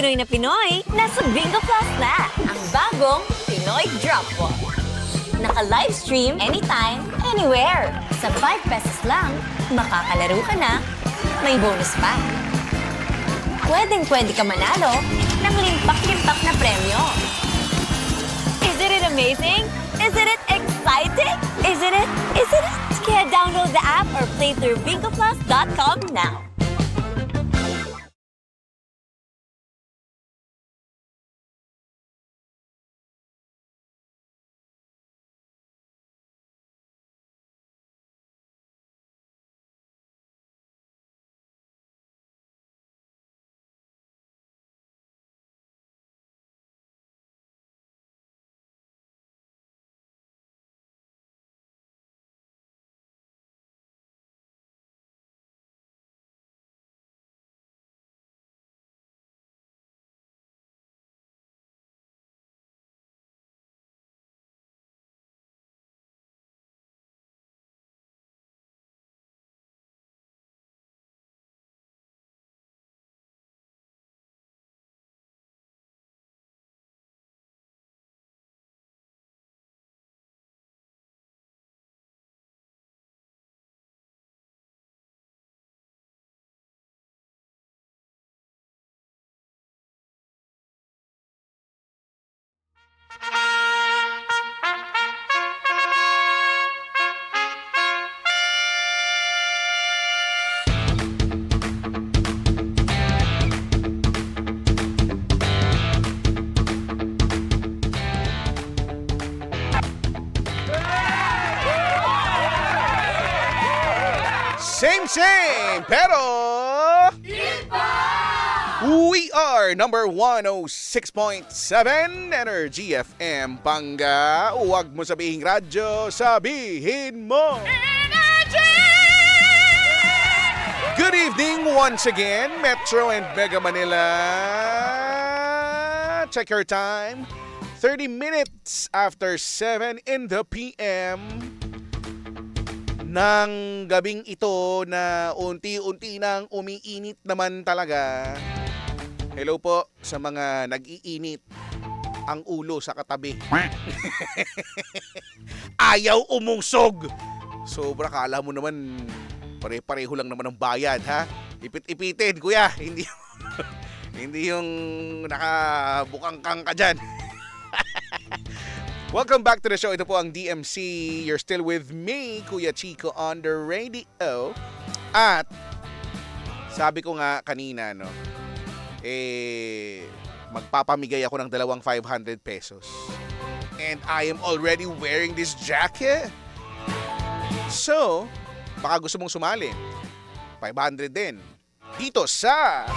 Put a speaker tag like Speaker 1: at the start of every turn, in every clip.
Speaker 1: Pinoy na Pinoy, nasa Bingo Plus na ang bagong Pinoy Drop Ball. Naka-livestream anytime, anywhere. Sa 5 pesos lang, makakalaro ka na, may bonus pa. Pwedeng-pwede ka manalo ng limpak-limpak na premyo. Isn't it amazing? Isn't it exciting? Isn't it? Isn't it? Kaya download the app or play through bingoplus.com now.
Speaker 2: Same, pero... We are number 106.7 Energy FM Panga. Huwag mo sabihin radyo, sabihin mo Energy! Good evening once again, Metro and Mega Manila. Check your time. 30 minutes after 7 in the PM. Nang gabing ito na unti-unti nang umiinit naman talaga. Hello po sa mga nag-iinit ang ulo sa katabi. Ayaw umungsog. Sobra, kala mo naman pare-pareho lang naman ang bayad, ha? Ipit-ipitin, kuya. Hindi hindi yung nakabukangkang ka dyan. Welcome back to the show. Ito po ang DMC. You're still with me, Kuya Chico, on the radio. At sabi ko nga kanina, no, magpapamigay ako ng 500 pesos. And I am already wearing this jacket. So, baka gusto mong sumali. 500 din. Dito sa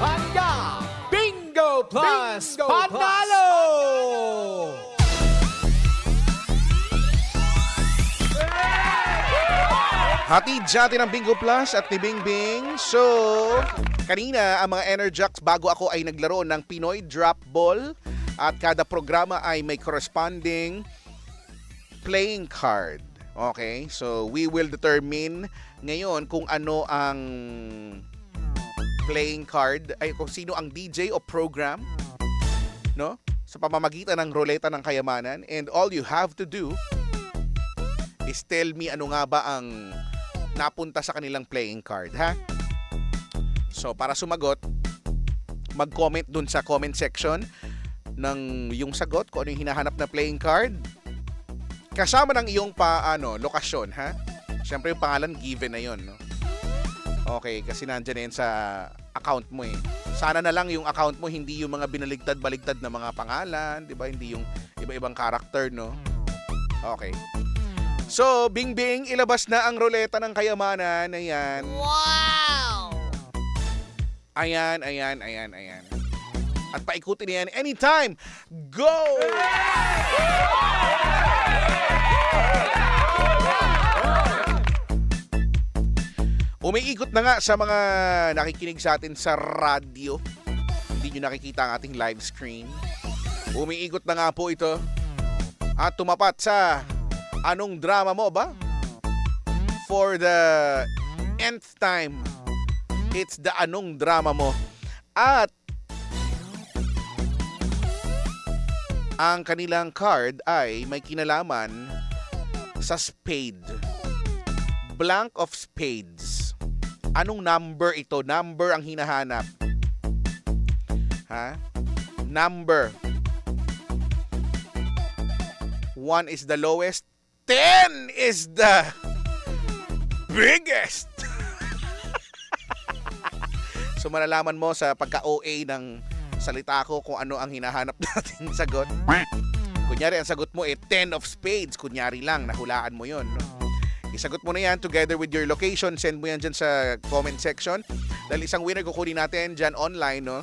Speaker 3: Panga Bingo Plus Panalo!
Speaker 2: Hatid sa atin ang Bingo Plus at ni Bingbing. So, kanina ang mga Enerjacks bago ako ay naglaro ng Pinoy Drop Ball. At kada programa ay may corresponding playing card. Okay? So, we will determine ngayon kung ano ang playing card, ay kung sino ang DJ o program, no? Sa pamamagitan ng Roleta ng Kayamanan. And all you have to do is tell me ano nga ba ang napunta sa kanilang playing card, ha? So, para sumagot, mag-comment dun sa comment section ng yung sagot, kung ano yung hinahanap na playing card. Kasama ng iyong lokasyon, ha? Siyempre, yung pangalan given na yon, no? Okay, kasi nandyan na yan sa account mo, eh. Sana na lang yung account mo, hindi yung mga binaligtad-baligtad na mga pangalan, di ba? Hindi yung iba-ibang character, no? Okay. So, Bingbing, ilabas na ang Roleta ng Kayamanan. Ayan.
Speaker 1: Wow!
Speaker 2: Ayan. At paikutin yan anytime. Go! Umiikot na nga sa mga nakikinig sa atin sa radyo. Hindi nyo nakikita ang ating live screen. Umiikot na nga po ito. At tumapat sa anong drama mo ba? For the nth time, it's the anong drama mo. At ang kanilang card ay may kinalaman sa spade. Blank of spades. Anong number ito? Number ang hinahanap. Ha? Number. 1 is the lowest. 10 is the biggest. So malalaman mo sa pagka-OA ng salita ko kung ano ang hinahanap nating sagot. Kunyari, ang sagot mo 10 of spades. Kunyari lang, nahulaan mo yon, no? Isagot mo na yan together with your location. Send mo yan dyan sa comment section. Dahil isang winner kukunin natin dyan online, no?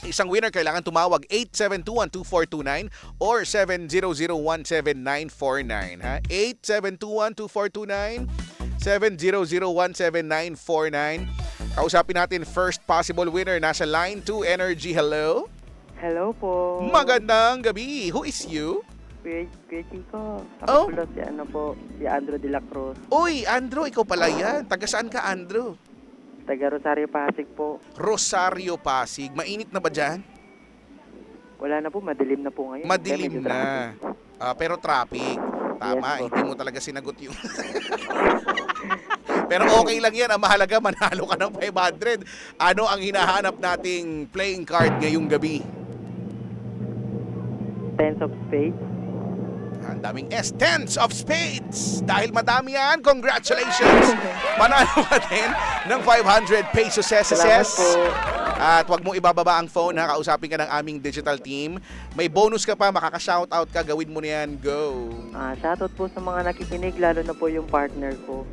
Speaker 2: Isang winner kailangan tumawag 8721-2429 or 700179949. Ha? 8721-2429, 700179949. Kausapin natin first possible winner. Nasa line 2 Energy. Hello?
Speaker 4: Hello po.
Speaker 2: Magandang gabi. Who is you?
Speaker 4: Kuya Chico.
Speaker 2: Oh.
Speaker 4: Ako pala si Andrew de la Cruz.
Speaker 2: Uy, Andrew, ikaw pala yan. Taga saan ka, Andrew?
Speaker 4: Taga Rosario, Pasig po.
Speaker 2: Rosario, Pasig. Mainit na ba dyan?
Speaker 4: Wala na po, madilim na po ngayon.
Speaker 2: Madilim
Speaker 4: Medyo
Speaker 2: na. Pero traffic. Tama,
Speaker 4: Yes po.
Speaker 2: hindi mo talaga sinagot yung... Pero okay lang yan. Ang mahalaga, manalo ka ng 500. Ano ang hinahanap nating playing card ngayong gabi?
Speaker 4: Tens of spades.
Speaker 2: Ang daming S. Tens of spades. Dahil madami yan, congratulations. Manalo ka din ng 500 pesos
Speaker 4: Salamat
Speaker 2: SSS.
Speaker 4: po.
Speaker 2: At wag mong ibababa ang phone, ha. Kausapin ka ng aming digital team. May bonus ka pa, makaka-shoutout ka. Gawin mo na yan. Go.
Speaker 4: Shoutout po sa mga nakikinig, lalo na po yung partner ko.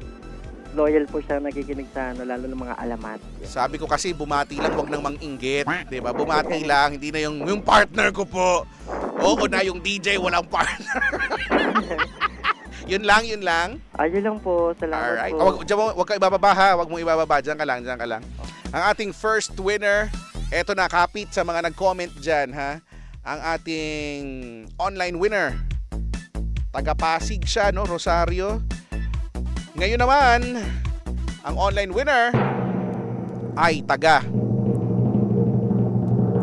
Speaker 4: Loyal po siya nakikinig sa lalo ng mga alamat.
Speaker 2: Sabi ko kasi, bumati lang, wag nang mang-inggit. Diba? Bumati lang, hindi na yung partner ko po. Oo na, yung DJ, walang partner. Yun lang.
Speaker 4: Yun lang po. Salamat
Speaker 2: Alright.
Speaker 4: po.
Speaker 2: Wag ka ibababa, ha. Wag mong ibababa. Diyan ka lang. Ang ating first winner, eto na, kapit sa mga nag-comment dyan, ha. Ang ating online winner. Taga Pasig siya, no? Rosario. Ngayon naman, ang online winner ay taga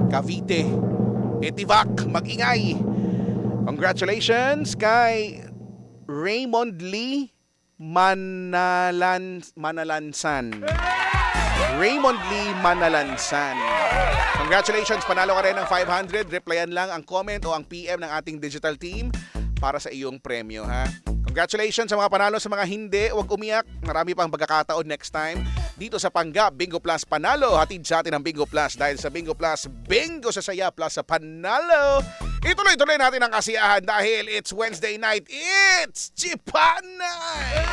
Speaker 2: Cavite. Etivac, mag-ingay. Congratulations kay Raymond Lee Manalansan. Raymond Lee Manalansan. Congratulations, panalo ka rin ng 500. Replyan lang ang comment o ang PM ng ating digital team para sa iyong premyo, ha. Congratulations sa mga panalo, sa mga hindi. Huwag umiyak. Marami pang pagkakataon next time. Dito sa Panggap, Bingo Plus Panalo. Hatid sa atin ang Bingo Plus. Dahil sa Bingo Plus, bingo sa saya plus sa panalo. Ituloy-tuloy natin ang kasiyahan dahil it's Wednesday night. It's Chipa Night!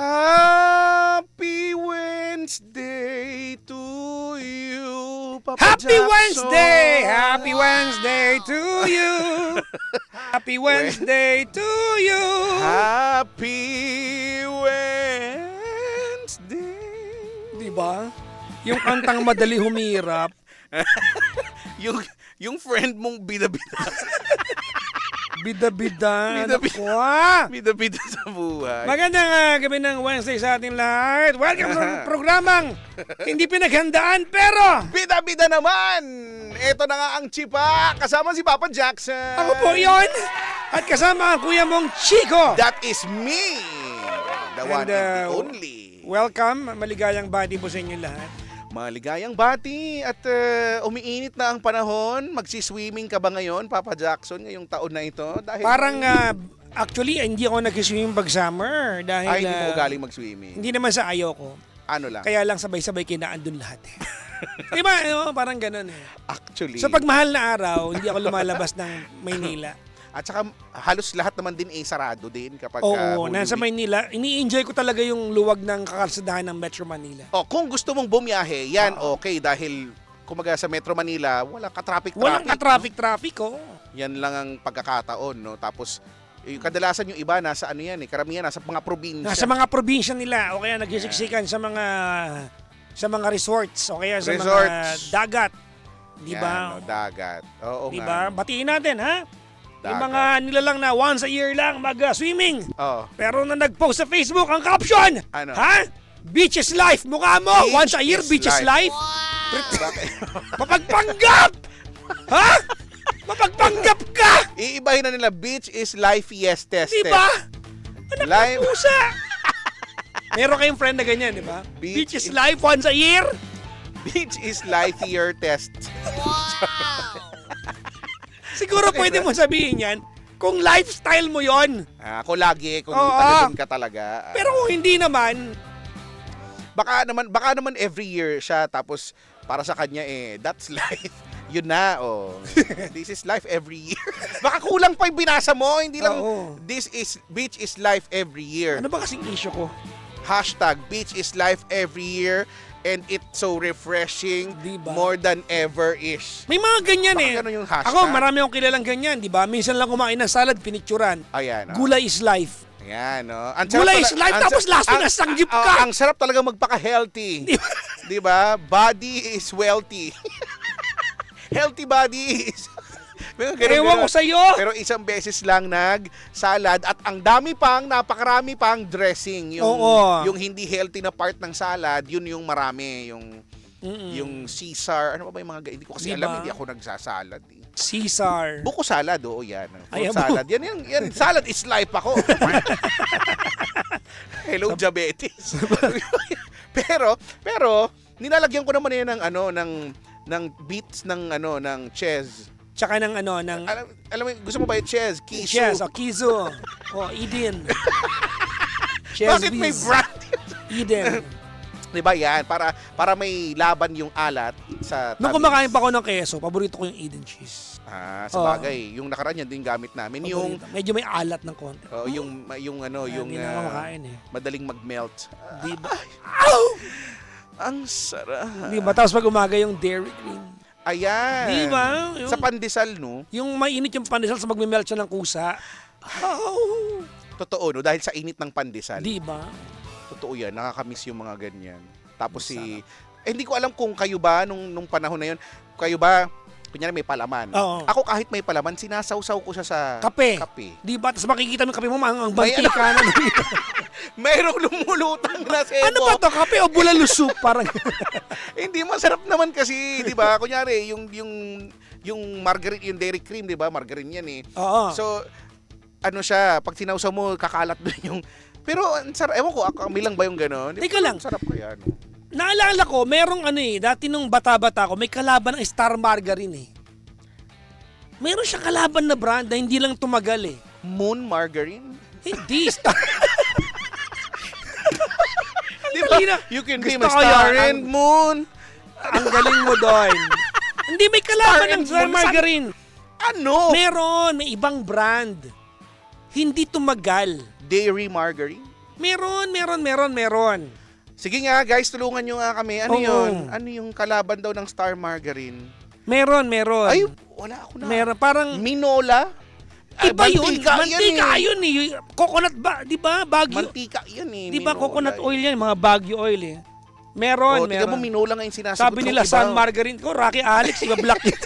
Speaker 2: Happy Wednesday to you, Papa
Speaker 3: Happy
Speaker 2: Jackson.
Speaker 3: Wednesday! Happy Wednesday to you! Happy Wednesday to you!
Speaker 2: Happy Wednesday.
Speaker 3: Diba? Yung kantang madali humirap.
Speaker 2: yung friend mong bida-bida.
Speaker 3: Bida-bida.
Speaker 2: Bida-bida.
Speaker 3: Naku,
Speaker 2: Bida-bida sa buhay.
Speaker 3: magandang gabi ng Wednesday sa ating lahat. Welcome sa programang hindi pinaghandaan pero
Speaker 2: Bida-bida naman! Ito na nga ang Chipa. Kasama si Papa Jackson.
Speaker 3: ako po yon. At kasama ang kuya mong Chico.
Speaker 2: That is me. The one and the only.
Speaker 3: Welcome. Maligayang bati po sa inyo lahat.
Speaker 2: Maligayang bati at umiinit na ang panahon. Magsiswimming ka ba ngayon, Papa Jackson, ngayong taon na ito? Dahil
Speaker 3: Parang actually hindi ako nag-swimming pag summer dahil
Speaker 2: ay, hindi mo ugaling mag-swimming.
Speaker 3: hindi naman sa ayaw ko.
Speaker 2: Ano lang?
Speaker 3: Kaya lang sabay-sabay kinaan dun lahat. Diba? Ano, parang ganun eh.
Speaker 2: Actually.
Speaker 3: So pag mahal na araw, hindi ako lumalabas ng Maynila.
Speaker 2: At saka halos lahat naman din sarado din kapag
Speaker 3: Oo,
Speaker 2: Holy
Speaker 3: nasa
Speaker 2: Week.
Speaker 3: Maynila. Ini-enjoy ko talaga yung luwag ng kakalsadahan ng Metro Manila.
Speaker 2: Oh, kung gusto mong bumiyahe, yan okay dahil kumaga sa Metro Manila, wala ka-traffic.
Speaker 3: Walang ka-traffic, oh.
Speaker 2: Yan lang ang pagkakataon, no? Tapos kadalasan yung iba nasa ano yan eh, karamihan nasa mga probinsya.
Speaker 3: Nasa mga probinsya nila o kaya nagsisiksikan sa mga resorts o kaya sa mga dagat. Di
Speaker 2: Yan,
Speaker 3: ba?
Speaker 2: no, dagat. Oo
Speaker 3: Di
Speaker 2: nga.
Speaker 3: ba? Batiin natin, ha? Yung
Speaker 2: Dagat.
Speaker 3: mga nilalang na once a year lang mag-swimming.
Speaker 2: Oh.
Speaker 3: Pero na nag-post sa Facebook ang caption,
Speaker 2: Ano?
Speaker 3: ha? Beach is life. Mukha mo,
Speaker 2: Beach
Speaker 3: once a year,
Speaker 2: is
Speaker 3: beach is
Speaker 2: life.
Speaker 3: life.
Speaker 2: Bakit?
Speaker 3: Mapagpanggap! Ha? Mapagpanggap ka!
Speaker 2: Iibahin na nila, beach is life, yes, tested.
Speaker 3: Di ba? Anak
Speaker 2: Life.
Speaker 3: ng pusa! Meron kayong friend na ganyan, di ba?
Speaker 2: Beach
Speaker 3: Beach is
Speaker 2: is-
Speaker 3: life once a year.
Speaker 2: Beach is life year test.
Speaker 3: Siguro pwede mo sabihin yan kung lifestyle mo yon.
Speaker 2: Ako lagi, kung
Speaker 3: Oo.
Speaker 2: taga doon ka talaga.
Speaker 3: Pero kung hindi naman,
Speaker 2: Baka naman every year siya, tapos para sa kanya that's life. Yun na, This is life every year. Baka kulang pa yung binasa mo, hindi lang,
Speaker 3: Oo.
Speaker 2: beach is life every year.
Speaker 3: ano ba kasing issue ko?
Speaker 2: Hashtag beach is life every year and it's so refreshing
Speaker 3: Diba?
Speaker 2: more than ever is.
Speaker 3: May mga ganyan
Speaker 2: Baka
Speaker 3: eh.
Speaker 2: ganun yung hashtag.
Speaker 3: Ako, marami akong kilalang ganyan, di ba? Minsan lang kumain ng salad, pinicturan.
Speaker 2: Ayan.
Speaker 3: Gulay is life.
Speaker 2: Ayan, Ang
Speaker 3: Gulay
Speaker 2: sarap
Speaker 3: is life, tapos last week nasanggip ka.
Speaker 2: Ang sarap talaga magpaka-healthy. Di ba? Body is wealthy. Healthy body is...
Speaker 3: Ewan ko sa'yo.
Speaker 2: Pero isang beses lang nag-salad at ang dami pang, napakarami pang dressing.
Speaker 3: Oo.
Speaker 2: Yung hindi healthy na part ng salad, yun yung marami. Yung Caesar, ano ba yung mga... Hindi ko kasi
Speaker 3: Diba?
Speaker 2: alam, hindi ako nagsasalad.
Speaker 3: Caesar.
Speaker 2: Buko salad, oo yan.
Speaker 3: Ay,
Speaker 2: Fruit salad. Yan, salad is life ako. Hello, diabetes. pero, nilalagyan ko naman yan ng beets ng cheese.
Speaker 3: Tsaka ng ng...
Speaker 2: Alam mo, gusto mo ba yung cheese? Kisu.
Speaker 3: Yes, Kizo. Eden. Cheese
Speaker 2: Bakit may
Speaker 3: whiz.
Speaker 2: brand?
Speaker 3: Eden.
Speaker 2: Diba yan? Para may laban yung alat sa
Speaker 3: Nung
Speaker 2: tamis.
Speaker 3: kumakain pa ako ng keso, paborito ko yung Eden cheese.
Speaker 2: Sa bagay. Yung nakaraan yan din gamit namin. Yung
Speaker 3: Paborito. Medyo may alat ng konti.
Speaker 2: yung
Speaker 3: Hindi na ako makain eh.
Speaker 2: madaling mag-melt.
Speaker 3: Di ba?
Speaker 2: Ang sarap.
Speaker 3: Di ba? Tapos pag umaga yung Dairy Cream.
Speaker 2: Ayan.
Speaker 3: Di ba? Yung,
Speaker 2: Sa pandesal, no?
Speaker 3: yung mainit yung pandesal sa magme-melt siya ng kusa. Oh.
Speaker 2: Totoo, no? Dahil sa init ng pandesal.
Speaker 3: Di ba?
Speaker 2: Totoo yan. Nakakamiss yung mga ganyan. Tapos hindi ko alam kung kayo ba, nung panahon na yun, kayo ba, kunyari may palaman.
Speaker 3: Oo.
Speaker 2: Ako kahit may palaman, sinasawsaw ko siya sa
Speaker 3: Kape.
Speaker 2: kape.
Speaker 3: Di ba? Tapos makikita mo yung kape mo, ang
Speaker 2: May
Speaker 3: bantika na.
Speaker 2: Mayroong lumulutang na sebo.
Speaker 3: Ano ba to? Kape o bulalu soup? Parang...
Speaker 2: Hindi, masarap naman kasi, di ba? Kunyari, yung margarine, yung dairy cream, di ba? Margarine yan eh.
Speaker 3: Oo.
Speaker 2: So, ano siya, pag sinawsaw mo, kakalat doon yung... Pero, ang sarap, ewan ko, kami lang ba yung gano'n?
Speaker 3: Teka lang.
Speaker 2: Ang sarap ko yan.
Speaker 3: Naalala ko, merong dati nung bata-bata ko, may kalaban ng Star Margarine eh. Meron siyang kalaban na brand na hindi lang tumagal eh.
Speaker 2: Moon margarine?
Speaker 3: Hindi, Star...
Speaker 2: Di ba?
Speaker 3: Dali na.
Speaker 2: You can
Speaker 3: Gusto
Speaker 2: be my
Speaker 3: ko
Speaker 2: star
Speaker 3: yan.
Speaker 2: and moon.
Speaker 3: Ang galing mo doon. Hindi, may kalaban
Speaker 2: Star
Speaker 3: ng
Speaker 2: and
Speaker 3: Star
Speaker 2: Moon.
Speaker 3: Margarine.
Speaker 2: Ano?
Speaker 3: Meron, may ibang brand. Hindi tumagal.
Speaker 2: Dairy margarine?
Speaker 3: Meron.
Speaker 2: Sige nga, guys, tulungan nyo nga kami. Ano
Speaker 3: Oo.
Speaker 2: yun? Ano yung kalaban daw ng star margarine?
Speaker 3: Meron.
Speaker 2: Ay, wala ako na.
Speaker 3: Meron, parang...
Speaker 2: Minola? Ay,
Speaker 3: Iba yun.
Speaker 2: mantika
Speaker 3: Mantika
Speaker 2: yan
Speaker 3: yun eh. Coconut ba? Di ba? Baguio.
Speaker 2: Mantika yan eh.
Speaker 3: Di ba
Speaker 2: Minola
Speaker 3: coconut
Speaker 2: eh.
Speaker 3: oil yan? Mga Baguio oil eh. Meron.
Speaker 2: Tingnan mo, Minola nga yung sinasagot.
Speaker 3: Sabi nila, San Margarine ko, Rocky Alex, iba black yun.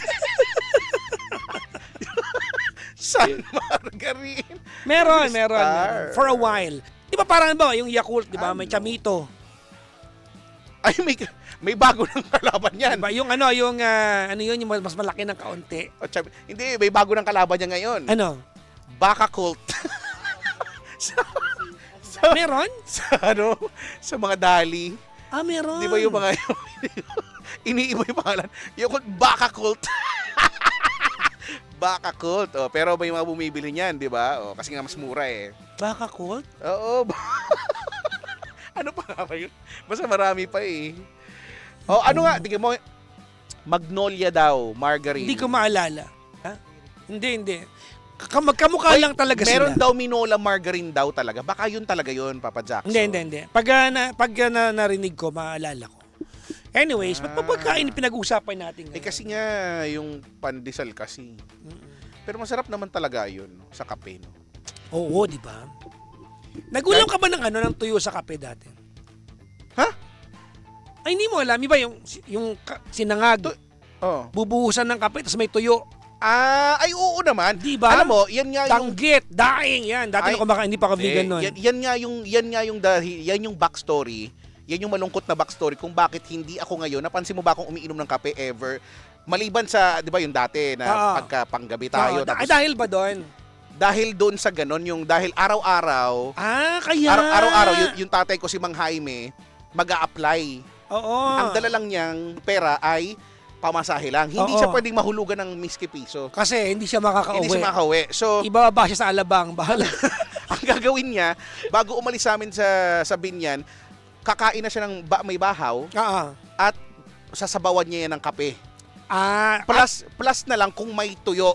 Speaker 2: San Margarine.
Speaker 3: meron.
Speaker 2: Star.
Speaker 3: For a while. Di ba parang ba, yung Yakult, di ba? May chamito.
Speaker 2: Ay, may bago ng kalaban yan.
Speaker 3: Diba? Yung yung mas malaki ng kaunti.
Speaker 2: Hindi, may bago ng kalaban niya ngayon.
Speaker 3: Ano?
Speaker 2: Baka cult.
Speaker 3: Meron?
Speaker 2: Sa mga dali.
Speaker 3: Meron.
Speaker 2: Di ba yung mga iniiba yung pangalan? Yung baka cult. Baka cult. Pero may mga bumibili niyan, di ba? Kasi nga mas mura eh.
Speaker 3: Baka Colt?
Speaker 2: Oo. Ano pa nga ba yun? Basta marami pa eh. Ano nga? Tingnan mo. Magnolia daw, margarine.
Speaker 3: Hindi ko maalala. Ha? Hindi. Magkamukha lang talaga
Speaker 2: meron
Speaker 3: sila.
Speaker 2: daw Minola margarine daw talaga. Baka yun talaga yun, Papa Jackson.
Speaker 3: Hindi. Pag narinig ko, maalala ko. Anyways, ba't pagkain pinag-uusapan natin ngayon?
Speaker 2: Kasi nga, yung pandesal kasi. Pero masarap naman talaga yun sa kape, no?
Speaker 3: Oo, di ba? Nagulam ka ba ng tuyo sa kape dati?
Speaker 2: Ha?
Speaker 3: Ay, hindi mo alam. Iba yung sinangag.
Speaker 2: Oh.
Speaker 3: Bubuhusan ng kape, tapos may tuyo.
Speaker 2: Ay oo naman.
Speaker 3: Di ba?
Speaker 2: Alam mo, yan nga yung
Speaker 3: Danggit, daing, yan. Dati
Speaker 2: Ay,
Speaker 3: nung kumakain, hindi pa ka vegan nun.
Speaker 2: yan yung backstory. Yan yung malungkot na backstory kung bakit hindi ako ngayon. Napansin mo ba akong umiinom ng kape ever? Maliban sa, 'di ba, yung dati na
Speaker 3: Oo.
Speaker 2: pagka panggabi tayo
Speaker 3: Oo, dahil ba doon?
Speaker 2: dahil doon sa ganon, yung dahil araw-araw,
Speaker 3: Kaya.
Speaker 2: araw-araw yung tatay ko si Mang Jaime mag-a-apply.
Speaker 3: Oo.
Speaker 2: Ang dala lang niyang pera ay pamasahe lang. Hindi
Speaker 3: Oo.
Speaker 2: siya pwedeng mahulugan ng miski piso.
Speaker 3: Kasi hindi siya makakauwi.
Speaker 2: Hindi siya makauwi. So,
Speaker 3: Ibababa siya sa alabang. Bahala.
Speaker 2: ang gagawin niya, bago umalis sa amin sa Binyan, kakain na siya ng may bahaw
Speaker 3: Oo.
Speaker 2: at sasabawan niya yan ng kape.
Speaker 3: Ah,
Speaker 2: Plus na lang kung may tuyo,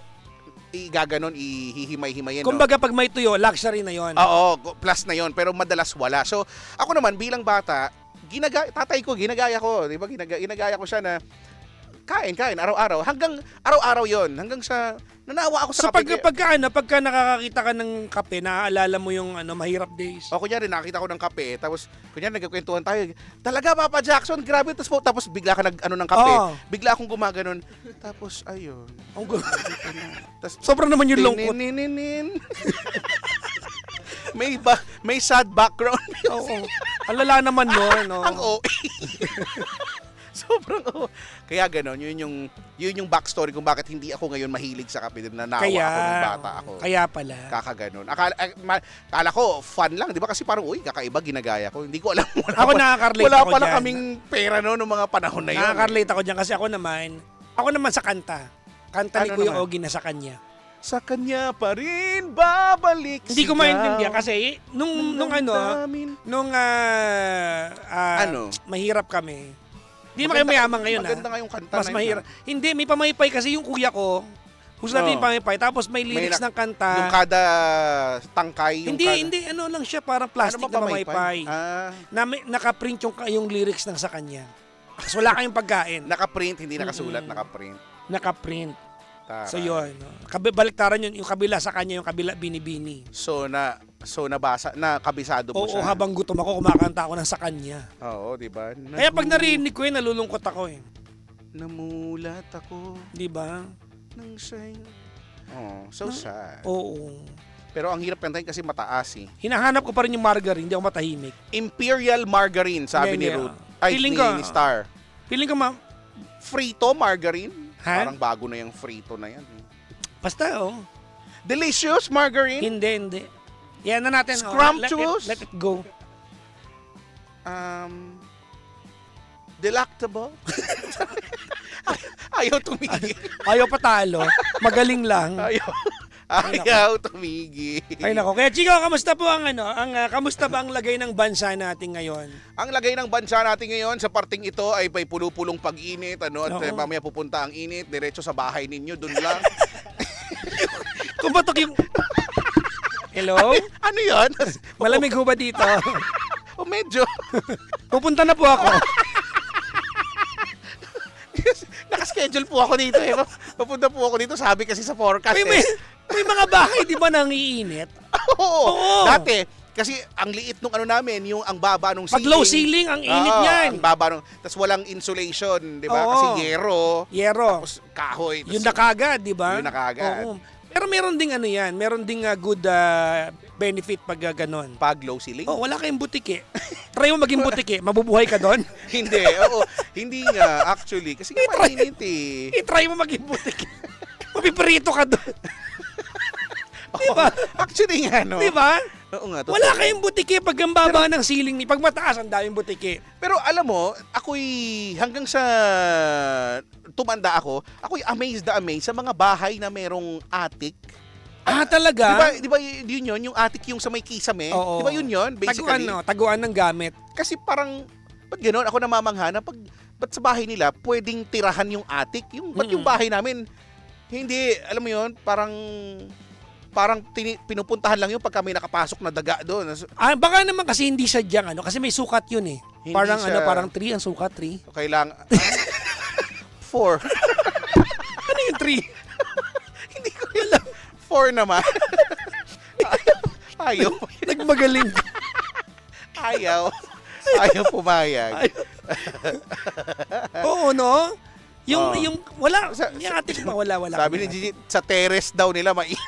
Speaker 2: igaganon, ihihimay-himayin.
Speaker 3: kumbaga pag may tuyo, luxury na yon.
Speaker 2: Oo, plus na yon, pero madalas wala. So, ako naman bilang bata, tatay ko, ginagaya ko, di ba? Ginagaya ko siya na kain, araw-araw. Hanggang araw-araw yon, hanggang sa nanawa ako sa
Speaker 3: So
Speaker 2: kape.
Speaker 3: pagka nakakakita ka ng kape, naaalala mo yung mahirap days.
Speaker 2: O kunyari, nakita ko ng kape, tapos kunyari nagkakwentuhan tayo, talaga Papa Jackson, grabe, tapos bigla ka ng kape,
Speaker 3: Oo.
Speaker 2: bigla akong gumaganon, tapos ayun. Tas,
Speaker 3: Sobrang naman yung lungkot.
Speaker 2: Tininin. may sad background.
Speaker 3: Oo. Alala naman nun. No?
Speaker 2: Ang OA. Sobrang Kaya ganon, yun yung backstory kung bakit hindi ako ngayon mahilig sa kape. Nanawa ako nung bata ako.
Speaker 3: Kaya pala.
Speaker 2: Kakaganon. Akala ko, fun lang. Di ba? Kasi parang, kakaiba, ginagaya ko. Hindi ko alam.
Speaker 3: Ako nakakarelate
Speaker 2: Wala
Speaker 3: ako
Speaker 2: pala
Speaker 3: dyan.
Speaker 2: kaming pera no, nung mga panahon na yun.
Speaker 3: Nakakarelate ako dyan kasi ako naman sa kanta. Kanta ni
Speaker 2: Ano
Speaker 3: Kuya
Speaker 2: naman?
Speaker 3: Ogie na sa kanya.
Speaker 2: Sa kanya pa rin babalik
Speaker 3: Hindi ko
Speaker 2: sigaw.
Speaker 3: maintindihan kasi nung
Speaker 2: Ano?
Speaker 3: mahirap kami. Hindi naman kayo mayaman ngayon.
Speaker 2: Maganda nga yung kanta
Speaker 3: Mas
Speaker 2: na yun,
Speaker 3: mahirap. Hindi, may pamaypay kasi yung kuya ko. Gusto natin yung pamaypay. Tapos may lyrics ng kanta.
Speaker 2: Yung kada tangkay.
Speaker 3: Hindi, ano lang siya, parang plastic
Speaker 2: Ano
Speaker 3: na
Speaker 2: ba
Speaker 3: pamaypay. Nakaprint yung lyrics ng sa kanya. Tapos wala kayong pagkain.
Speaker 2: Nakaprint, hindi nakasulat, nakaprint.
Speaker 3: Nakaprint.
Speaker 2: Tara.
Speaker 3: So yun. Baliktaran yun, yung kabila sa kanya, yung kabila binibini.
Speaker 2: So nabasa, kabisado mo
Speaker 3: Oo,
Speaker 2: siya.
Speaker 3: habang gutom ako, kumakanta ako ng sa kanya.
Speaker 2: Oo, di ba?
Speaker 3: Kaya pag narinig ko yun, nalulungkot ako eh.
Speaker 2: Namulat ako
Speaker 3: Di ba?
Speaker 2: ng shine. Oh, so sad.
Speaker 3: Oo.
Speaker 2: Pero ang hirap kantahin kasi mataas eh.
Speaker 3: Hinahanap ko pa rin yung margarine, hindi ako matahimik.
Speaker 2: Imperial Margarine, sabi
Speaker 3: Hindi,
Speaker 2: ni Ruth. Ay,
Speaker 3: Feeling
Speaker 2: ni,
Speaker 3: ko-
Speaker 2: ni Star.
Speaker 3: Feeling ko
Speaker 2: Frito Margarine?
Speaker 3: Ha?
Speaker 2: Parang bago na yung Frito na yan.
Speaker 3: basta
Speaker 2: Delicious Margarine?
Speaker 3: Hindi. Yan na natin.
Speaker 2: Scrumptious?
Speaker 3: Let it go.
Speaker 2: Delectable? Ayaw tumigil.
Speaker 3: Ayaw patalo. Magaling lang.
Speaker 2: Ayaw tumigil.
Speaker 3: Ay nako. Kaya Chico, kamusta po kamusta ba ang lagay ng bansa natin ngayon?
Speaker 2: Ang lagay ng bansa natin ngayon sa parting ito ay may pulo-pulong pag-init, at
Speaker 3: Oo.
Speaker 2: mamaya pupunta ang init, diretso sa bahay ninyo, dun lang.
Speaker 3: Kumatok yung... Hello?
Speaker 2: Ano yun?
Speaker 3: Malamig ho ba dito?
Speaker 2: Medyo.
Speaker 3: Pupunta na po ako.
Speaker 2: Nakaschedule po ako dito eh. Papunta po ako dito, sabi kasi sa forecast
Speaker 3: May mga bahay di ba nang iinit?
Speaker 2: Oo.
Speaker 3: Oo.
Speaker 2: Dati, kasi ang liit nung namin, yung ang baba nung
Speaker 3: Pag
Speaker 2: ceiling.
Speaker 3: low ceiling, ang init
Speaker 2: Oo,
Speaker 3: niyan.
Speaker 2: Ang baba nung, tas walang insulation, di ba?
Speaker 3: Oo.
Speaker 2: Kasi yero,
Speaker 3: Yero.
Speaker 2: tapos kahoy. Tas,
Speaker 3: Yun na kagad, di ba?
Speaker 2: Yun na kaagad.
Speaker 3: Oo. Pero meron ding meron ding good benefit pag ganon.
Speaker 2: pag low ceiling?
Speaker 3: Oh, wala kayong butike. Try mo maging butike, mabubuhay ka doon.
Speaker 2: Hindi, oo. Hindi nga, actually. Kasi nga mainit eh.
Speaker 3: I-try mo maging butike. Mapiprito ka doon.
Speaker 2: Diba? Actually nga, no?
Speaker 3: Di ba?
Speaker 2: Oo nga. totoo.
Speaker 3: Wala kayong butike pag ang baba ng ceiling ni. Pag mataas, ang daming butike.
Speaker 2: Pero alam mo, ako'y hanggang sa tumanda ako'y amazed sa mga bahay na merong attic.
Speaker 3: Talaga?
Speaker 2: Di ba yun yung attic yung sa may kisame?
Speaker 3: Oo.
Speaker 2: Di ba yun? Basically.
Speaker 3: Taguan ng gamit.
Speaker 2: Kasi parang, ba't gano'n? Ako namamangha na ba't sa bahay nila pwedeng tirahan yung attic? Ba't yung bahay namin, hindi, alam mo yun, parang pinupuntahan lang yun pag kami nakapasok na daga doon.
Speaker 3: Baka naman kasi hindi sadyang kasi may sukat yun eh.
Speaker 2: Hindi
Speaker 3: Parang
Speaker 2: siya-
Speaker 3: parang 3 ang sukat, 3.
Speaker 2: Kailangan, 4.
Speaker 3: Ano yung 3?
Speaker 2: Hindi ko alam. 4 naman. Ayaw.
Speaker 3: Nagmagaling.
Speaker 2: Ayaw pumayag.
Speaker 3: Oo, no? Yung wala,
Speaker 2: Sa-
Speaker 3: yung ate ko wala.
Speaker 2: Sabi ni Gigi, sa terrace daw nila mainit.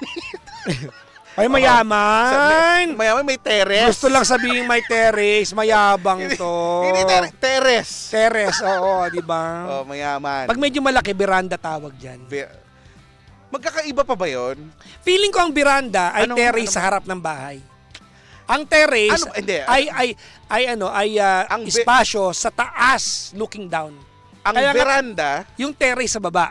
Speaker 3: Ay, mayaman!
Speaker 2: Mayaman may terrace.
Speaker 3: Gusto lang sabihin may terrace, mayabang to.
Speaker 2: Hindi terrace.
Speaker 3: Terrace, oo, di ba?
Speaker 2: Oh, mayaman.
Speaker 3: Pag medyo malaki, veranda tawag dyan.
Speaker 2: Magkakaiba pa ba 'yon?
Speaker 3: Feeling ko ang veranda ay
Speaker 2: Anong-
Speaker 3: terrace
Speaker 2: ano
Speaker 3: sa harap ng bahay. Ang terrace
Speaker 2: Hindi.
Speaker 3: ay
Speaker 2: Ang
Speaker 3: espasyo sa taas looking down.
Speaker 2: Ang
Speaker 3: Kaya nga-
Speaker 2: veranda,
Speaker 3: Yung terrace sa baba.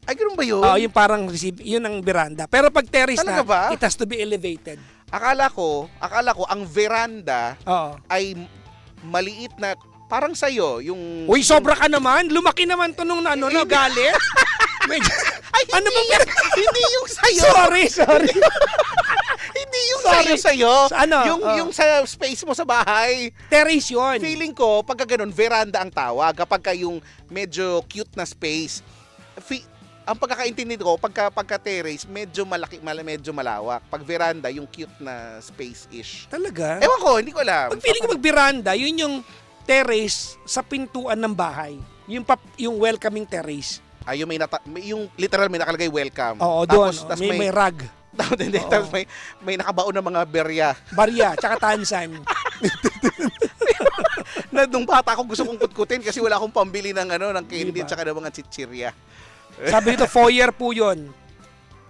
Speaker 2: ay ganoon ba 'yun?
Speaker 3: Oo, yung parang yun ang veranda. Pero pag terrace
Speaker 2: Talaga
Speaker 3: na,
Speaker 2: ba?
Speaker 3: it has to be elevated.
Speaker 2: Akala ko ang veranda
Speaker 3: Oo.
Speaker 2: ay maliit na parang sa'yo, yung...
Speaker 3: Uy, sobra ka naman. Lumaki naman to nung galit. Medyo, ano bang
Speaker 2: Hindi yung sa'yo!
Speaker 3: Sorry.
Speaker 2: Hindi yung
Speaker 3: Sorry.
Speaker 2: sa'yo!
Speaker 3: Sa ano?
Speaker 2: Yung sa space mo sa bahay.
Speaker 3: Terrace yun.
Speaker 2: Feeling ko, pagka ganun, veranda ang tawag. Kapag ka yung medyo cute na space, ang pagkakaintindi ko, pagka terrace, medyo malaki, medyo malawak. Pag veranda, yung cute na space-ish.
Speaker 3: Talaga?
Speaker 2: Ewan ko, hindi ko alam.
Speaker 3: Pag feeling ko pag veranda, yun yung terrace sa pintuan ng bahay. Yung welcoming terrace.
Speaker 2: Ay, yung literal may nakalagay welcome.
Speaker 3: Oo, doon.
Speaker 2: Tapos
Speaker 3: May rag.
Speaker 2: Tapos may nakabaon ng mga berya.
Speaker 3: Barya, tsaka tansan.
Speaker 2: Na nung bata ako gusto kong kutkutin kasi wala akong pambili ng candy
Speaker 3: Diba?
Speaker 2: at saka ng mga chichirya.
Speaker 3: Sabi dito, foyer po yun.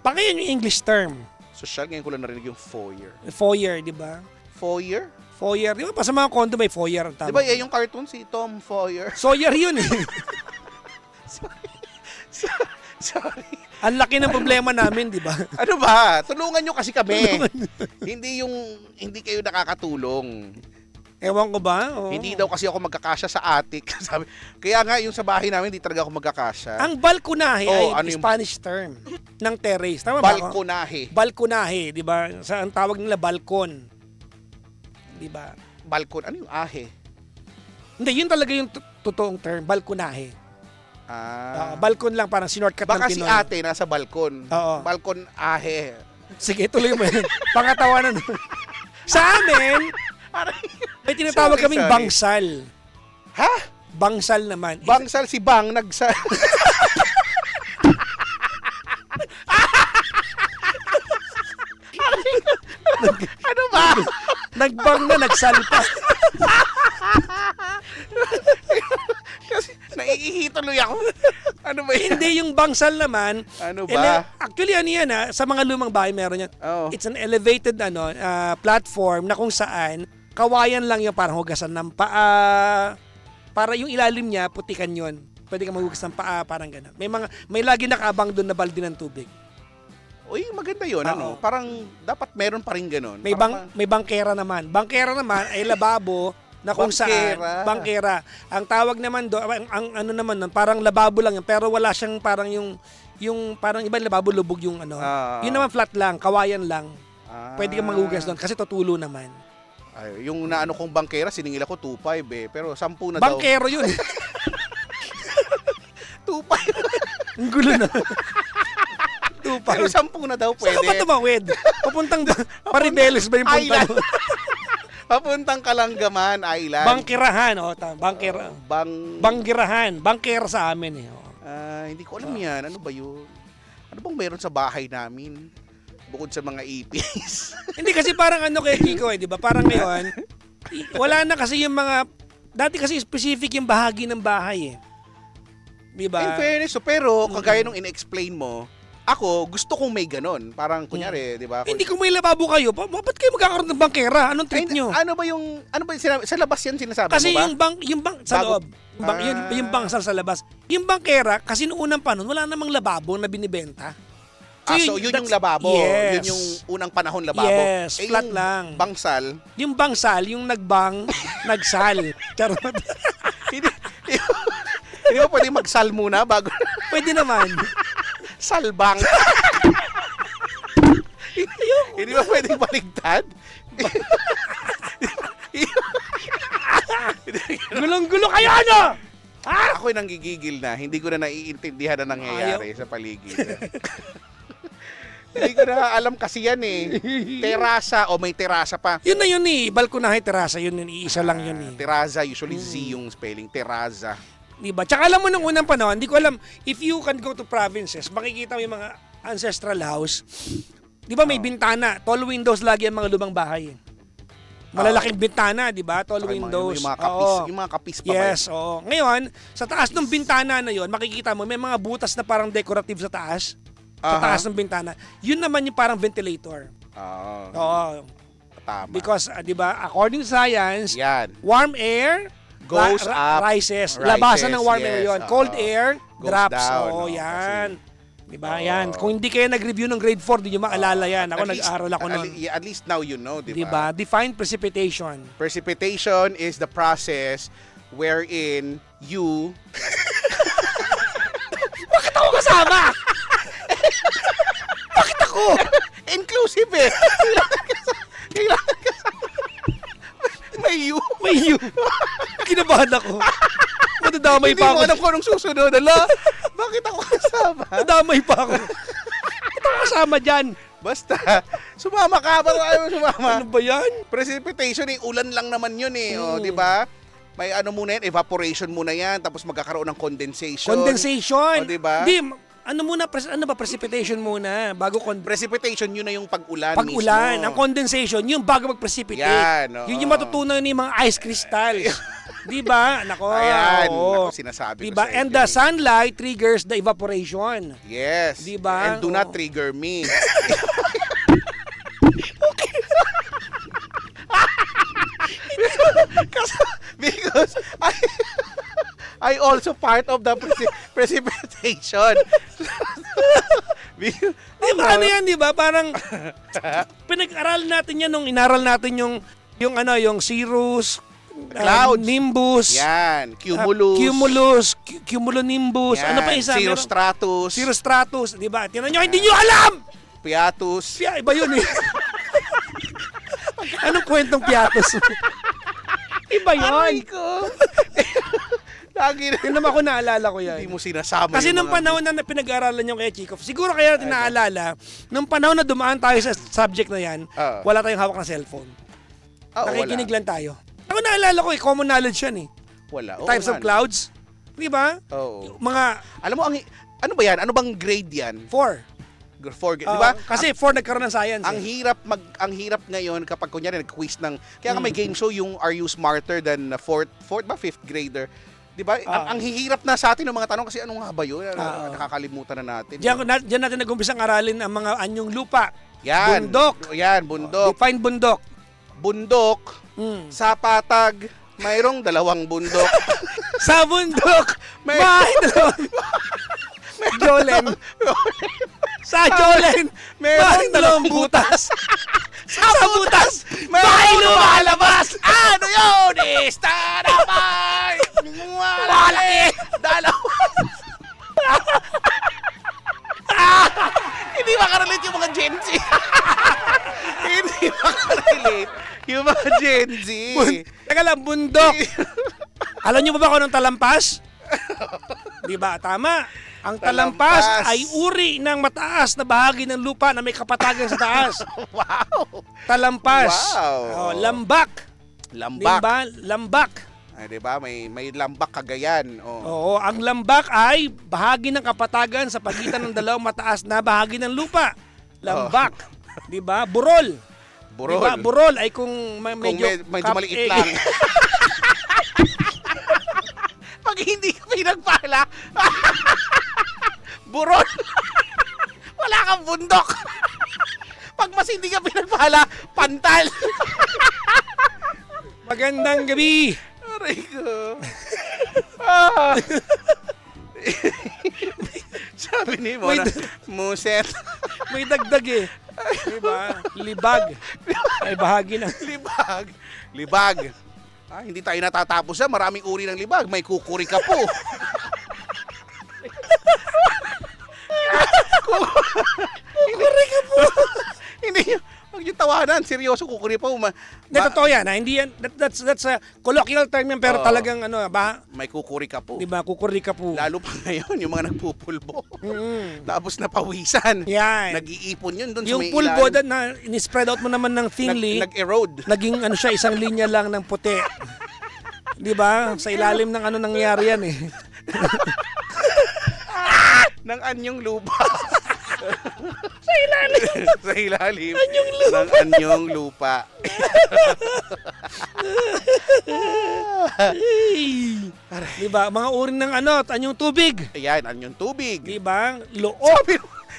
Speaker 3: Pakinggan yung English term.
Speaker 2: Social, ngayon ko lang narinig yung foyer.
Speaker 3: Foyer, di ba?
Speaker 2: Foyer?
Speaker 3: Foyer. Di ba? Pa sa mga condo may foyer.
Speaker 2: Di ba yung cartoon si Tom Foyer?
Speaker 3: Sawyer yun eh.
Speaker 2: Sorry.
Speaker 3: Ang laki ng problema namin, di ba?
Speaker 2: Ano ba? Tulungan nyo kasi kami. Hindi kayo nakakatulong.
Speaker 3: Ewan ko ba? Oo.
Speaker 2: Hindi daw kasi ako magkakasya sa attic. Sabi, kaya nga yung sa bahay namin, hindi talaga ako magkakasya.
Speaker 3: Ang balkonahe
Speaker 2: Oo,
Speaker 3: ay
Speaker 2: ano yung-
Speaker 3: Spanish term ng terrace. Tama ba? ako?
Speaker 2: Balkonahe.
Speaker 3: Balkonahe, di ba? Ang tawag nila balkon. Di ba?
Speaker 2: Balkon. Ano yung ahe?
Speaker 3: Hindi, yun talaga yung totoong term, balkonahe. Balkon lang, parang sinortcut ng
Speaker 2: Baka si
Speaker 3: Pinoy.
Speaker 2: ate nasa balkon.
Speaker 3: Oo.
Speaker 2: Balkon ahe.
Speaker 3: Sige, tuloy mo yun. Pangatawanan. Sa amin, may tinatawag
Speaker 2: Sorry,
Speaker 3: kaming
Speaker 2: sorry.
Speaker 3: bangsal.
Speaker 2: Ha?
Speaker 3: Bangsal naman.
Speaker 2: Bangsal si Bang nagsa... ano ba?
Speaker 3: Nagbang na, nagsalpa.
Speaker 2: Kasi naiihi tuloy ako. Ano ba yan?
Speaker 3: Hindi, yung bangsal naman.
Speaker 2: Ano ba?
Speaker 3: Actually, ano yan sa mga lumang bahay meron yan.
Speaker 2: Oo.
Speaker 3: It's an elevated platform na kung saan kawayan lang yung parang hugasan ng paa. Para yung ilalim niya, putikan yun. Pwede ka maghugas ng paa, parang gano'n. May lagi nakaabang doon na balde ng tubig.
Speaker 2: Uy, maganda yun. Ano?
Speaker 3: Oo.
Speaker 2: Parang dapat meron pa rin ganun.
Speaker 3: May bangkera naman. Bangkera naman ay lababo na kung saan
Speaker 2: Bangkera.
Speaker 3: bangkera. Ang tawag naman do, ang ano naman nun, parang lababo lang yun, pero wala siyang parang yung parang ibang lababo lubog yung ano. Yun naman flat lang, kawayan lang. Pwede kang maghugas doon kasi tutulo naman.
Speaker 2: Ay, yung naano kong bangkera, siningil ako 2.5 eh. Pero 10 na daw.
Speaker 3: Bangkero yun.
Speaker 2: 2.5.
Speaker 3: Ang gulo na.
Speaker 2: Pero 10 na daw
Speaker 3: Saan ka ba
Speaker 2: pwede.
Speaker 3: tumawid? Papuntang Paribeles ba yung punta
Speaker 2: Island.
Speaker 3: mo?
Speaker 2: Papuntang Kalanggaman Island.
Speaker 3: Bangkirahan, bangkera. Banggirahan, bangkera sa amin eh.
Speaker 2: Hindi ko alam yan. Ano ba yun? Ano bang meron sa bahay namin? Bukod sa mga ipis.
Speaker 3: Hindi kasi parang ano kay Kiko di ba? Parang ngayon, wala na kasi yung mga, dati kasi specific yung bahagi ng bahay eh. Di ba?
Speaker 2: In fairness, pero kagaya nung in-explain mo, ako, gusto kong may ganon. Parang kunyari, di ba?
Speaker 3: Hindi kung may lababo kayo, ba't kayo magkakaroon ng bangkera? Anong trip nyo?
Speaker 2: Ano ba yung sa labas yan sinasabi
Speaker 3: Kasi
Speaker 2: mo ba?
Speaker 3: yung bang sa
Speaker 2: Bago-
Speaker 3: loob, yung bangsal sa labas. Yung bangkera, kasi noong unang panahon, wala namang lababo na binibenta.
Speaker 2: So yun yung lababo.
Speaker 3: Yes.
Speaker 2: Yun yung unang panahon lababo.
Speaker 3: Yes, flat
Speaker 2: yung
Speaker 3: lang.
Speaker 2: Bangsal.
Speaker 3: Yung bangsal, yung nagbang, nagsal. Charot.
Speaker 2: Hindi ba pwede magsal muna bago
Speaker 3: Pwede naman.
Speaker 2: salbang? Hindi ba pwedeng baligtad?
Speaker 3: Gulong-gulo kayo ano?
Speaker 2: Ako'y nanggigigil na. Hindi ko na naiintindihan na nangyayari sa paligid. Hindi ko na alam kasi yan eh. Terasa o may terasa pa.
Speaker 3: Yun na yun eh. Balkonahe terasa. Yun iisa lang yun eh.
Speaker 2: Terraza, usually Z yung spelling. Terraza.
Speaker 3: Diba? Tsaka alam mo nung unang panahon, hindi ko alam, if you can go to provinces, makikita mo yung mga ancestral house. Di ba may bintana? Tall windows lagi ang mga lumang bahay. Malalaking bintana, di ba? Tall
Speaker 2: Saka
Speaker 3: windows.
Speaker 2: Yung mga kapis,
Speaker 3: Oo.
Speaker 2: yung mga kapis pa
Speaker 3: Yes, oo. Ngayon, sa taas ng bintana na yon, makikita mo may mga butas na parang decorative sa taas. Sa taas ng bintana. Yun naman yung parang ventilator. Oo.
Speaker 2: Tama.
Speaker 3: Because, di ba, according to science,
Speaker 2: Yan.
Speaker 3: warm air
Speaker 2: Goes up,
Speaker 3: rises.
Speaker 2: rises,
Speaker 3: Labasan ng warm air
Speaker 2: yes,
Speaker 3: yun. Cold
Speaker 2: oo.
Speaker 3: air
Speaker 2: Goes
Speaker 3: drops.
Speaker 2: down,
Speaker 3: Oo,
Speaker 2: oo,
Speaker 3: yan. Diba?
Speaker 2: Oo.
Speaker 3: Yan. Kung hindi kayo nag-review ng grade 4, di nyo maalala yan. Ako nag-aaral ako nun.
Speaker 2: At least now you know, di
Speaker 3: Diba?
Speaker 2: ba?
Speaker 3: Define precipitation.
Speaker 2: Precipitation is the process wherein you...
Speaker 3: Bakit ako kasama? Bakit ako?
Speaker 2: Inclusive eh! Kailangan kasama. May you.
Speaker 3: May you. Kinabahan ako. Madadamay
Speaker 2: Hindi
Speaker 3: pa
Speaker 2: mo
Speaker 3: ako.
Speaker 2: alam kung anong susunod. Ala, bakit ako kasama?
Speaker 3: Madamay pa ako. Bakit ako kasama dyan?
Speaker 2: Basta, sumama ka. Bago ayaw mo sumama.
Speaker 3: Ano ba yan?
Speaker 2: Precipitation eh, ulan lang naman yun eh. O, di ba? May ano muna yan, evaporation muna yan, tapos magkakaroon ng condensation.
Speaker 3: Condensation.
Speaker 2: O, diba?
Speaker 3: Hindi, ano muna, ano ba precipitation muna bago
Speaker 2: Precipitation, yun na yung pag-ulan
Speaker 3: pag-ulan.
Speaker 2: mismo.
Speaker 3: Ang condensation, yung bago mag-precipitate.
Speaker 2: Yan, oo.
Speaker 3: Yun yung matutunan ni mga ice crystals. Di ba? Nako.
Speaker 2: Ayan,
Speaker 3: oo.
Speaker 2: naku, sinasabi
Speaker 3: Di
Speaker 2: ko
Speaker 3: ba?
Speaker 2: sa
Speaker 3: And
Speaker 2: inyo
Speaker 3: the
Speaker 2: eh.
Speaker 3: sunlight triggers the evaporation.
Speaker 2: Yes.
Speaker 3: Di ba?
Speaker 2: And do not
Speaker 3: Oo.
Speaker 2: trigger me. Because I also part of the precipitation.
Speaker 3: Di ba? Ano yan, di ba? Parang pinag-aral natin yan nung inaral natin yung ano, yung cirrus,
Speaker 2: Clouds.
Speaker 3: nimbus,
Speaker 2: Yan, cumulus.
Speaker 3: cumulonimbus,
Speaker 2: Yan,
Speaker 3: ano pa isa?
Speaker 2: cirrostratus.
Speaker 3: Cirrostratus, di ba? Tingnan nyo, hindi nyo alam!
Speaker 2: Piatus.
Speaker 3: Iba yun eh. Anong kwentong piatos? Iba
Speaker 2: Aray
Speaker 3: yun.
Speaker 2: ko. Lagi na.
Speaker 3: Yun naman ako naalala ko yan.
Speaker 2: Hindi mo sinasama
Speaker 3: Kasi
Speaker 2: yung
Speaker 3: nung
Speaker 2: mga-
Speaker 3: panahon na pinag-aaralan yung kay Chikov, siguro kaya natin naalala, nung panahon na dumaan tayo sa subject na yan,
Speaker 2: Oo.
Speaker 3: wala tayong hawak na cellphone.
Speaker 2: Ah,
Speaker 3: Nakikinig
Speaker 2: wala.
Speaker 3: lang tayo. Ako naalala ko common knowledge yan eh.
Speaker 2: Wala. Oo
Speaker 3: Types
Speaker 2: nga,
Speaker 3: of
Speaker 2: no.
Speaker 3: clouds. Di ba?
Speaker 2: Oo.
Speaker 3: Mga
Speaker 2: Alam mo, ano ba yan? Ano bang grade yan?
Speaker 3: 4.
Speaker 2: Di ba?
Speaker 3: Kasi 4 nagkaroon ng science.
Speaker 2: Ang hirap ngayon kapag kunyari nag-quiz ng kaya nga may game show yung Are You Smarter Than fourth ba fifth grader? 'Di ba? Ang hihirap na sa atin ng mga tanong kasi ano nga ba 'yun? Nakakalimutan na natin.
Speaker 3: Diyan natin nag-umpisang aralin ang mga anyong lupa.
Speaker 2: Yan.
Speaker 3: Bundok.
Speaker 2: Yan, bundok.
Speaker 3: Define bundok.
Speaker 2: Bundok
Speaker 3: Mm.
Speaker 2: sa patag mayroong 2 bundok.
Speaker 3: Sa bundok,
Speaker 2: May-
Speaker 3: bahay dalawang. Jolen. Sa Jolen, bahay dalawang butas. Sa butas, bahay lumalabas.
Speaker 2: Ano yun? Ista naman!
Speaker 3: Malaki.
Speaker 2: Dalawa! Hindi makarelate yung mga Gen Z. Hindi makarelate yung mga Gen Z.
Speaker 3: Teka lang, bundok. Alam niyo ba kung anong talampas? Di ba? Tama. Ang talampas
Speaker 2: Talampas.
Speaker 3: ay uri ng mataas na bahagi ng lupa na may kapatagan sa taas.
Speaker 2: Wow!
Speaker 3: Talampas.
Speaker 2: Wow.
Speaker 3: Oh, lambak.
Speaker 2: Lambak.
Speaker 3: Diba? Lambak.
Speaker 2: Ay, diba? May lambak Cagayan. Oh.
Speaker 3: Oo, ang lambak ay bahagi ng kapatagan sa pagitan ng dalawang mataas na bahagi ng lupa. Lambak. Di ba? Burol.
Speaker 2: Burol.
Speaker 3: Diba? Burol ay kung
Speaker 2: Kung
Speaker 3: medyo,
Speaker 2: medyo maliit lang. Pag hindi ka pinagpala, burol. Wala kang bundok. Pag mas hindi ka pinagpala, pantal.
Speaker 3: Magandang gabi.
Speaker 2: Aray ko. Ah. Sabi ni Mona, muset.
Speaker 3: May dagdag eh. Diba? Libag. Ay bahagi ng...
Speaker 2: Libag. Libag. Ah, hindi tayo natatapos sa maraming uri ng libag. May kukuri ka po. Kukuri ka po. Hindi. Huwag yung tawanan. Seryoso, kukuri pa po.
Speaker 3: Hindi, totoo yan. Ha? Hindi yan. That's a colloquial term yan, pero
Speaker 2: Oo.
Speaker 3: talagang ano, ba?
Speaker 2: May kukuri ka po.
Speaker 3: Diba? Kukuri ka po.
Speaker 2: Lalo pa ngayon, yung mga nagpupulbo.
Speaker 3: Mm.
Speaker 2: Tapos napawisan.
Speaker 3: Yan.
Speaker 2: Nag-iipon yun doon sa
Speaker 3: Yung
Speaker 2: may
Speaker 3: pulbo
Speaker 2: ilalim.
Speaker 3: na in-spread out mo naman ng thinly,
Speaker 2: Nag-erode.
Speaker 3: naging ano siya, isang linya lang ng puti. Di ba? Sa ilalim ng ano nangyari yan eh.
Speaker 2: ng anyong lupa. Sa ilalim. Sa ilalim. Ng anyong lupa.
Speaker 3: Ay. Diba? Mga uri ng anyong tubig.
Speaker 2: Ayan, anyong tubig.
Speaker 3: Diba? Loob.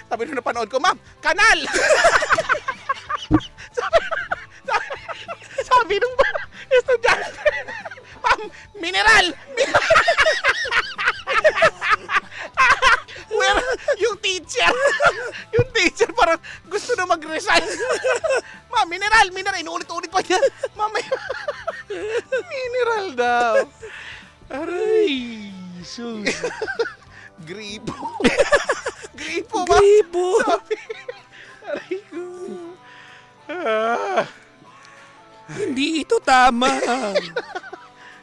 Speaker 2: Sabi nung napanood ko, ma'am, kanal! sabi nung estudyante, ma'am, mineral! Where, yung teacher parang gusto na mag-resign. Ma'am, mineral! Inuulit-ulit pa niya. Ma'am, mineral daw.
Speaker 3: Aray. Sus.
Speaker 2: Gripo. Gripo ba?
Speaker 3: Gripo.
Speaker 2: Sabi. Aray ko. Ah,
Speaker 3: Hindi ito tama.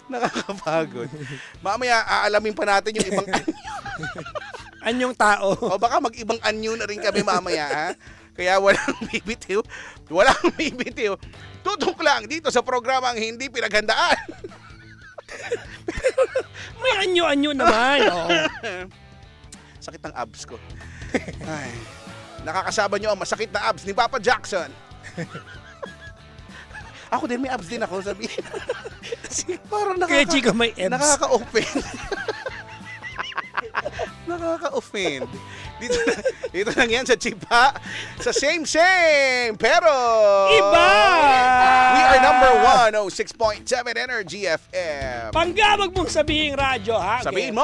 Speaker 2: nakakapagod. Mamaya aalamin pa natin yung ibang anyo.
Speaker 3: Anyong tao.
Speaker 2: O baka mag-ibang anyo na rin kami mamaya, ha? Kaya walang bibitiw. Walang bibitiw. Tutok lang dito sa programang hindi pinaghandaan.
Speaker 3: May anyo-anyo naman. Oo.
Speaker 2: Sakit ng abs ko. Ay. Nakakasama nyo ang masakit na abs ni Papa Jackson. Ako din, may abs din ako, sabihin. Parang
Speaker 3: Kaya Chico may abs.
Speaker 2: nakaka-offend. Nakaka-offend. Dito lang yan sa Chipa. Sa same, pero...
Speaker 3: Iba!
Speaker 2: We are number 106.7 Energy FM.
Speaker 3: Panggabag mong sabihin radyo, ha?
Speaker 2: Sabihin mo!